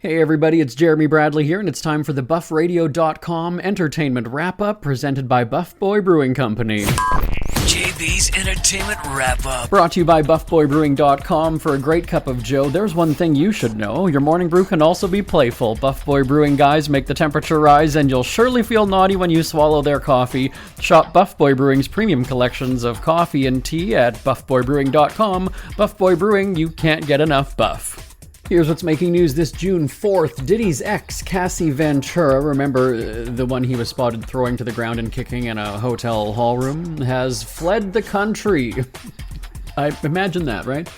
Hey everybody, it's Jeremy Bradley here, and it's time for the BuffRadio.com entertainment wrap-up presented by Buff Boy Brewing Company. JB's Entertainment Wrap-Up. Brought to you by BuffBoyBrewing.com. For a great cup of joe, there's one thing you should know. Your morning brew can also be playful. Buff Boy Brewing guys make the temperature rise, and you'll surely feel naughty when you swallow their coffee. Shop Buff Boy Brewing's premium collections of coffee and tea at BuffBoyBrewing.com. Buff Boy Brewing, you can't get enough buff. Here's what's making news this June 4th. Diddy's ex, Cassie Ventura, remember the one he was spotted throwing to the ground and kicking in a hotel hall room, has fled the country. I imagine that, right?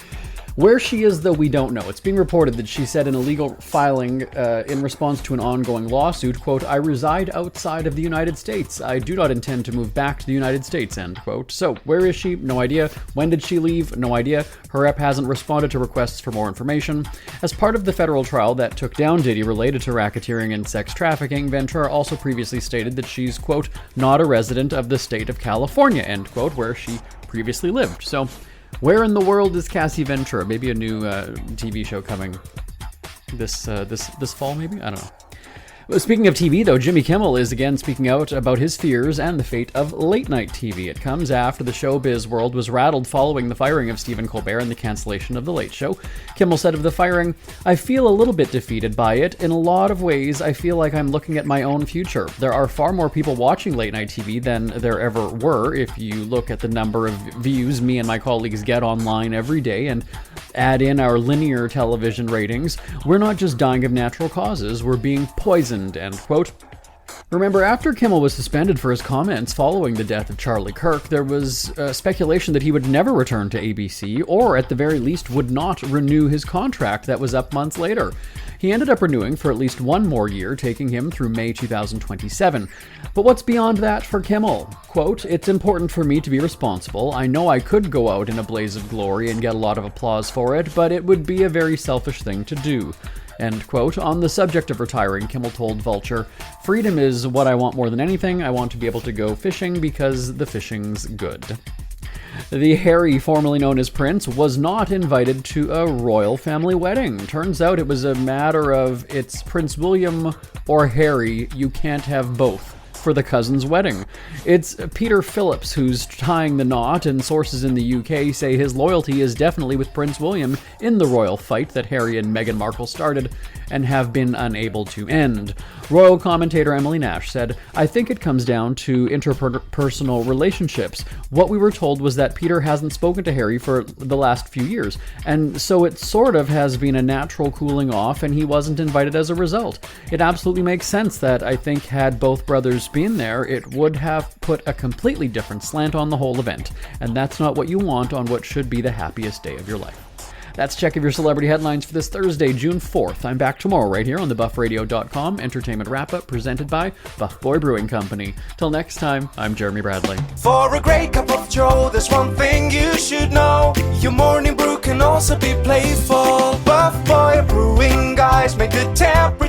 Where she is, though, we don't know. It's being reported that she said in a legal filing in response to an ongoing lawsuit, quote, "I reside outside of the United States. I do not intend to move back to the United States," end quote. So, where is she? No idea. When did she leave? No idea. Her rep hasn't responded to requests for more information. As part of the federal trial that took down Diddy related to racketeering and sex trafficking, Ventura also previously stated that she's, quote, "not a resident of the state of California," end quote, where she previously lived. So, where in the world is Cassie Ventura? Maybe a new TV show coming this fall, maybe? I don't know. Speaking of TV, though, Jimmy Kimmel is again speaking out about his fears and the fate of late-night TV. It comes after the showbiz world was rattled following the firing of Stephen Colbert and the cancellation of The Late Show. Kimmel said of the firing, "I feel a little bit defeated by it. In a lot of ways, I feel like I'm looking at my own future. There are far more people watching late-night TV than there ever were. If you look at the number of views me and my colleagues get online every day and add in our linear television ratings, we're not just dying of natural causes, we're being poisoned," end quote. Remember, after Kimmel was suspended for his comments following the death of Charlie Kirk, there was speculation that he would never return to ABC, or at the very least would not renew his contract that was up months later. He ended up renewing for at least one more year, taking him through May 2027. But what's beyond that for Kimmel? Quote, "It's important for me to be responsible. I know I could go out in a blaze of glory and get a lot of applause for it, but it would be a very selfish thing to do." End quote. On the subject of retiring, Kimmel told Vulture, "Freedom is what I want more than anything. I want to be able to go fishing because the fishing's good." The Harry, formerly known as Prince, was not invited to a royal family wedding. Turns out it was a matter of it's Prince William or Harry, you can't have both for the cousin's wedding. It's Peter Phillips who's tying the knot, and sources in the UK say his loyalty is definitely with Prince William in the royal fight that Harry and Meghan Markle started and have been unable to end. Royal commentator Emily Nash said, "I think it comes down to interpersonal relationships. What we were told was that Peter hasn't spoken to Harry for the last few years, and so it sort of has been a natural cooling off, and he wasn't invited as a result. It absolutely makes sense that I think had both brothers been there, it would have put a completely different slant on the whole event, and that's not what you want on what should be the happiest day of your life." That's check of your celebrity headlines for this Thursday, June 4th. I'm back tomorrow right here on the BuffRadio.com entertainment wrap-up presented by Buff Boy Brewing Company. Till next time, I'm Jeremy Bradley. For a great cup of joe, there's one thing you should know. Your morning brew can also be playful. Buff Boy Brewing guys make good temp